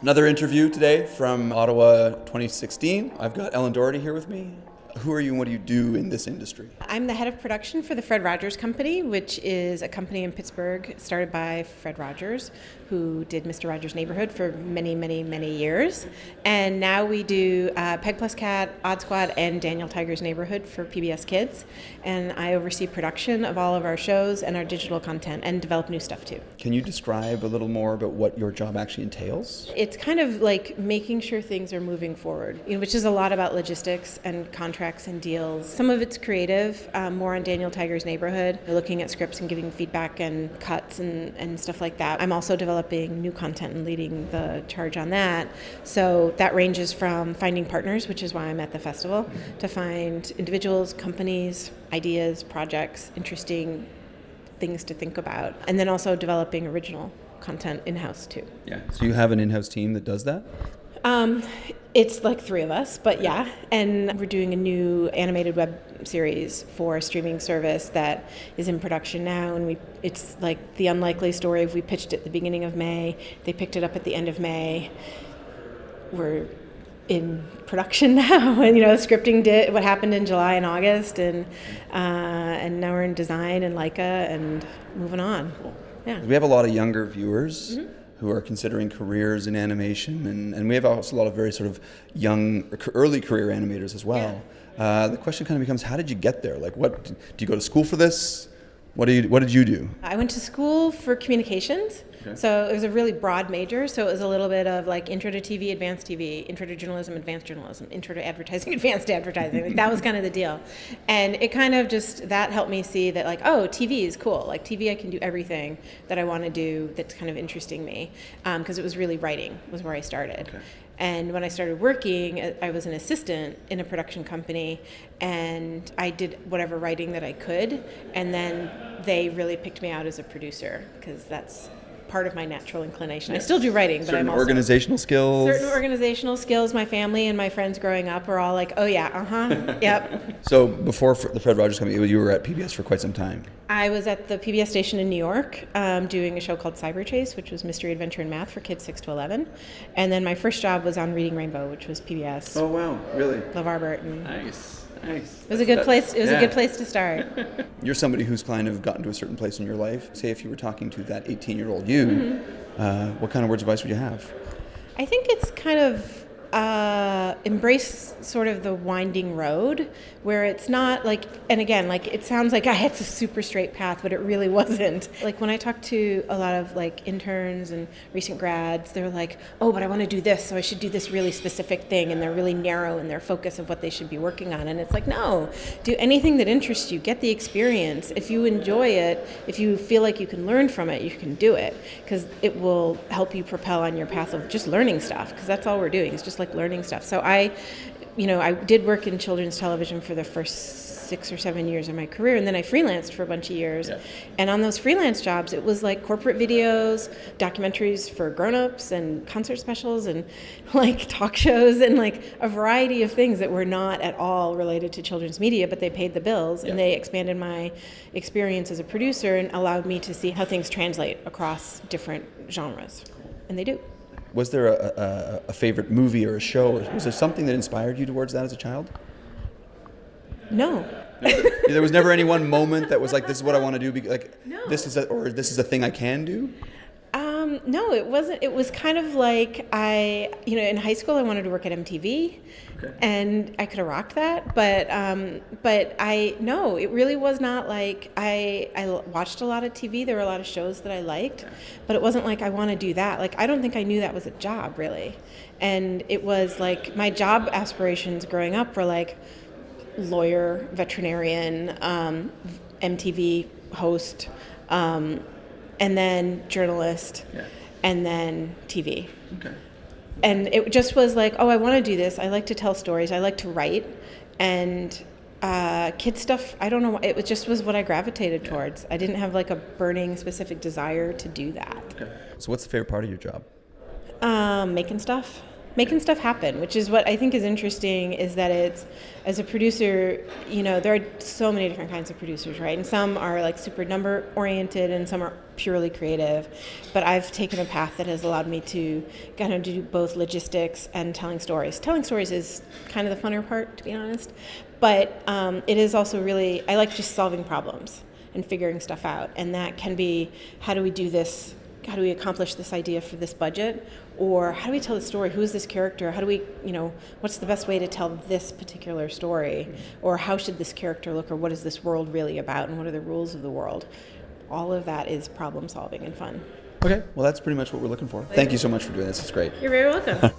Another interview today from Ottawa 2016. I've got Ellen Doherty here with me. Who are you and what do you do in this industry? I'm the head of production for the Fred Rogers Company, which is a company in Pittsburgh started by Fred Rogers, who did Mr. Rogers' Neighborhood for many, many, many years. And now we do Peg Plus Cat, Odd Squad, and Daniel Tiger's Neighborhood for PBS Kids. And I oversee production of all of our shows and our digital content and develop new stuff too. Can you describe a little more about what your job actually entails? It's kind of like making sure things are moving forward, which is a lot about logistics and contracts and deals. Some of it's creative, more on Daniel Tiger's Neighborhood, looking at scripts and giving feedback and cuts and stuff like that. I'm also developing new content and leading the charge on that. So that ranges from finding partners, which is why I'm at the festival, to find individuals, companies, ideas, projects, interesting things to think about, and then also developing original content in-house too. Yeah. So you have an in-house team that does that? It's like three of us, but yeah. And we're doing a new animated web series for a streaming service that is in production now. And it's like the unlikely story of we pitched it at the beginning of May. They picked it up at the end of May. We're in production now, and scripting did what happened in July and August, and now we're in design and Leica and moving on. Cool. Yeah. We have a lot of younger viewers who are considering careers in animation, and we have also a lot of very sort of young, early career animators as well. Yeah. The question kind of becomes, how did you get there? Like, what do you go to school for this? What did you do? I went to school for communications. Okay. So it was a really broad major. So it was a little bit of like intro to TV, advanced TV, intro to journalism, advanced journalism, intro to advertising, advanced advertising. Like that was kind of the deal. And it kind of just, that helped me see that like, oh, TV is cool. Like TV, I can do everything that I want to do that's kind of interesting me. Because it was really writing was where I started. Okay. And when I started working, I was an assistant in a production company, and I did whatever writing that I could. And then they really picked me out as a producer, because that's part of my natural inclination. I still do writing, but I'm also... Organizational skills. Certain organizational skills. My family and my friends growing up were all like, oh yeah, yep. So before the Fred Rogers Company, you were at PBS for quite some time. I was at the PBS station in New York doing a show called Cyber Chase, which was mystery, adventure, and math for kids 6 to 11. And then my first job was on Reading Rainbow, which was PBS. Oh wow, really? LeVar Burton. Nice. It was a good place. It was a good place to start. You're somebody who's kind of gotten to a certain place in your life. Say if you were talking to that 18-year-old you, what kind of words of advice would you have? I think it's kind of embrace sort of the winding road, where it's not like, and again, like it sounds like I had a super straight path, but it really wasn't. Like when I talk to a lot of like interns and recent grads, they're like, oh, but I want to do this, so I should do this really specific thing, and they're really narrow in their focus of what they should be working on. And it's like, no, do anything that interests you, get the experience. If you enjoy it, if you feel like you can learn from it, you can do it, because it will help you propel on your path of just learning stuff, because that's all we're doing, is just like learning stuff. So I did work in children's television for the first 6 or 7 years of my career, and then I freelanced for a bunch of years. Yeah. And on those freelance jobs, it was like corporate videos, documentaries for grown-ups, and concert specials, and like talk shows, and like a variety of things that were not at all related to children's media, but they paid the bills, and they expanded my experience as a producer and allowed me to see how things translate across different genres. And they do. Was there a favorite movie or a show? Was there something that inspired you towards that as a child? No. There was never any one moment that was like, this is what I want to do, like no. this is a thing I can do? No, it wasn't. It was kind of like in high school I wanted to work at MTV, and I could have rocked that. But it really was not like I watched a lot of TV. There were a lot of shows that I liked, but it wasn't like I want to do that. Like I don't think I knew that was a job really, and it was like my job aspirations growing up were like lawyer, veterinarian, MTV host. And then journalist, and then TV. Okay. And it just was like, oh, I want to do this. I like to tell stories. I like to write. And kid stuff, I don't know. It just was what I gravitated towards. I didn't have like a burning specific desire to do that. Okay. So what's the favorite part of your job? Making stuff. making stuff happen, which is what I think is interesting, is that it's, as a producer, there are so many different kinds of producers, right? And some are like super number oriented and some are purely creative. But I've taken a path that has allowed me to kind of do both logistics and telling stories. Telling stories is kind of the funner part, to be honest. But it is also really, I like just solving problems and figuring stuff out. And that can be, how do we do this? How do we accomplish this idea for this budget? Or how do we tell the story? Who is this character? How do we, what's the best way to tell this particular story? Or how should this character look? Or what is this world really about? And what are the rules of the world? All of that is problem solving and fun. Okay, well, that's pretty much what we're looking for. Thank you so much for doing this. It's great. You're very welcome.